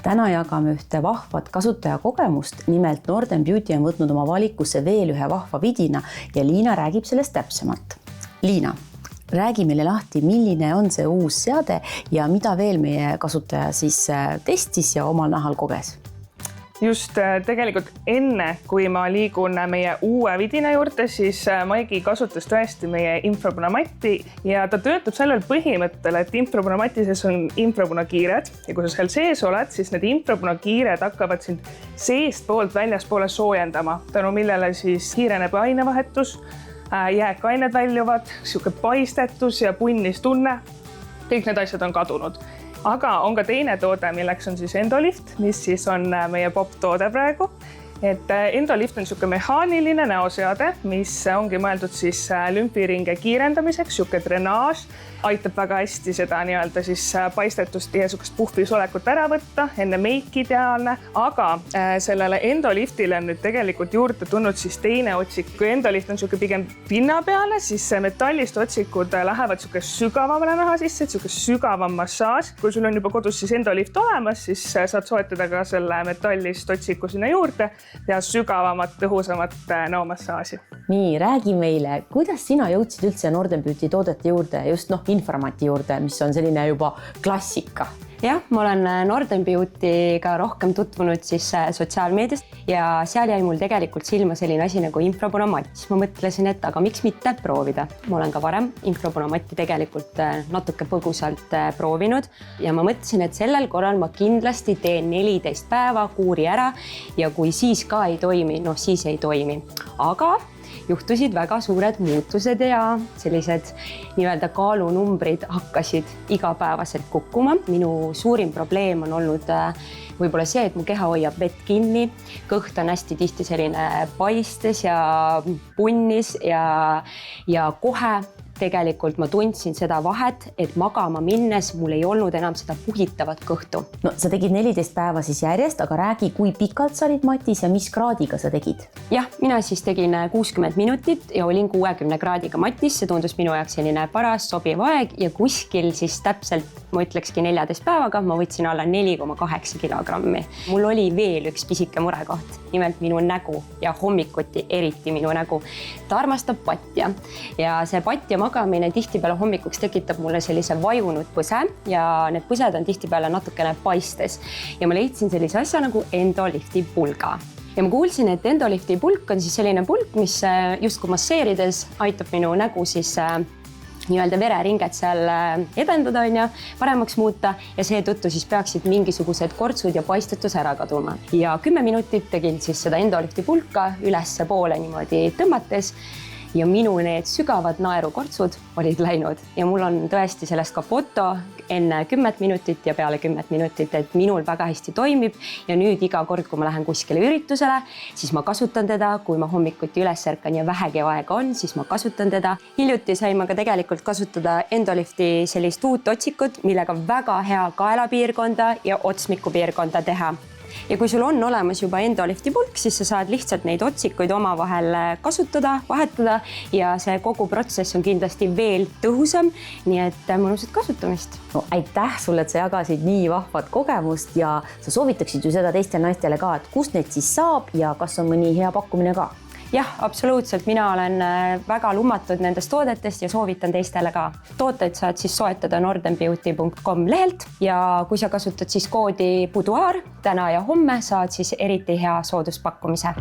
täna jagame ühte vahvat kasutajakogemust, nimelt Norden Beauty on võtnud oma valikusse veel ühe vahva vidina ja Liina räägib sellest täpsemalt. Liina, räägi meile lahti, milline on see uus seade ja mida veel meie kasutaja siis testis ja omal nahal koges? Just tegelikult enne, kui ma liigun meie uue vidina juurde, siis Maigi kasutas tõesti meie infrapunamatti ja ta töötab sellel põhimõttel, et infrapunamati sees on infrapunakiired ja kui sa seal sees oled, siis need infrapunakiired hakkavad sind seestpoolt väljaspoole soojendama, tänu millele siis kiireneb ainevahetus, jääkained väljuvad, sihuke paistetus ja punnis tunne, kõik need asjad on kadunud. Aga on ka teine toode, milleks on siis Endolift, mis siis on meie popp-toode praegu. Et Endolift on sihuke mehaaniline näoseade, mis ongi mõeldud siis lümfiringe kiirendamiseks, sihuke drenaaž, aitab väga hästi seda nii-öelda siis paistetust ja sihukest puhvisolekut ära võtta, enne meiki ideaalne, aga sellele Endoliftile on nüüd tegelikult juurde tulnud siis teine otsik. Kui Endolift on sihuke pigem pinna peale, siis metallist otsikud lähevad sihuke sügavamale naha sisse, sihuke sügavam massaaž. Kui sul on juba kodus siis Endolift olemas, siis saad soetada ka selle metallist otsiku sinna juurde ja sügavamat, tõhusamat näomassaaži. Nii, räägi meile, kuidas sina jõudsid üldse Norden Beauty toodete juurde, just inframati juurde, mis on selline juba klassika? Jah, ma olen Norden Beauty'ga rohkem tutvunud siis sotsiaalmeediast ja seal jäi mul tegelikult silma selline asi nagu infrapunamatt. Ma mõtlesin, et aga miks mitte proovida. Ma olen ka varem infrapunamatti tegelikult natuke põgusalt proovinud ja ma mõtlesin, et sellel korral ma kindlasti teen 14 päeva kuuri ära ja kui siis ka ei toimi, siis ei toimi. Aga juhtusid väga suured muutused ja sellised nii-öelda kaalunumbrid hakkasid igapäevaselt kukkuma. Minu suurim probleem on olnud võib-olla see, et mu keha hoiab vett kinni, kõht on hästi tihti selline paistes ja punnis ja kohe tegelikult ma tundsin seda vahet, et magama minnes mul ei olnud enam seda puhitavat kõhtu. No, sa tegid 14 päeva siis järjest, aga räägi, kui pikalt sa olid matis ja mis kraadiga sa tegid? Jah, mina siis tegin 60 minutit ja olin 60 kraadiga matis. See tundus minu jaoks selline paras, sobiv aeg ja kuskil siis täpselt, ma ütlekski 14 päevaga, ma võtsin alla 4,8 kilogrammi. Mul oli veel üks pisike murekoht, nimelt minu nägu ja hommikuti eriti minu nägu. Ta armastab patja ja see patja magamine tihtipeale hommikuks tekitab mulle sellise vajunud põse ja need põsed on tihtipeale natukene paistes. Ja ma leidsin sellise asja nagu Endolifti pulga. Ja ma kuulsin, et Endolifti pulk on siis selline pulk, mis justkui masseerides aitab minu nägu siis nii-öelda vereringet seal edendada, paremaks muuta ja seetõttu siis peaksid mingisugused kortsud ja paistetus ära kaduma. Ja 10 minutit tegin siis seda Endolifti pulka ülesse poole niimoodi tõmmates ja minu need sügavad naerukortsud olid läinud ja mul on tõesti sellest ka foto enne 10 minutit ja peale 10 minutit, et minul väga hästi toimib ja nüüd iga kord, kui ma lähen kuskile üritusele, siis ma kasutan teda, kui ma hommikuti üles ärkan ja vähegi aega on, siis ma kasutan teda. Hiljuti sain ma ka tegelikult kasutada Endolifti sellist uut otsikut, millega väga hea kaelapiirkonda ja otsmikupiirkonda teha. Ja kui sul on olemas juba Endolifti pulk, siis sa saad lihtsalt neid otsikuid omavahel kasutada, vahetada ja see kogu protsess on kindlasti veel tõhusam, nii et mõnusat kasutamist. No, aitäh sulle, et sa jagasid nii vahvat kogemust ja sa soovitaksid ju seda teistele naistele ka, et kust neid siis saab ja kas on mõni hea pakkumine ka? Jah, absoluutselt. Mina olen väga lummatud nendest toodetest ja soovitan teistele ka. Tooteid saad siis soetada nordenbeauty.com lehelt ja kui sa kasutad siis koodi Boudoir täna ja homme, saad siis eriti hea sooduspakkumise.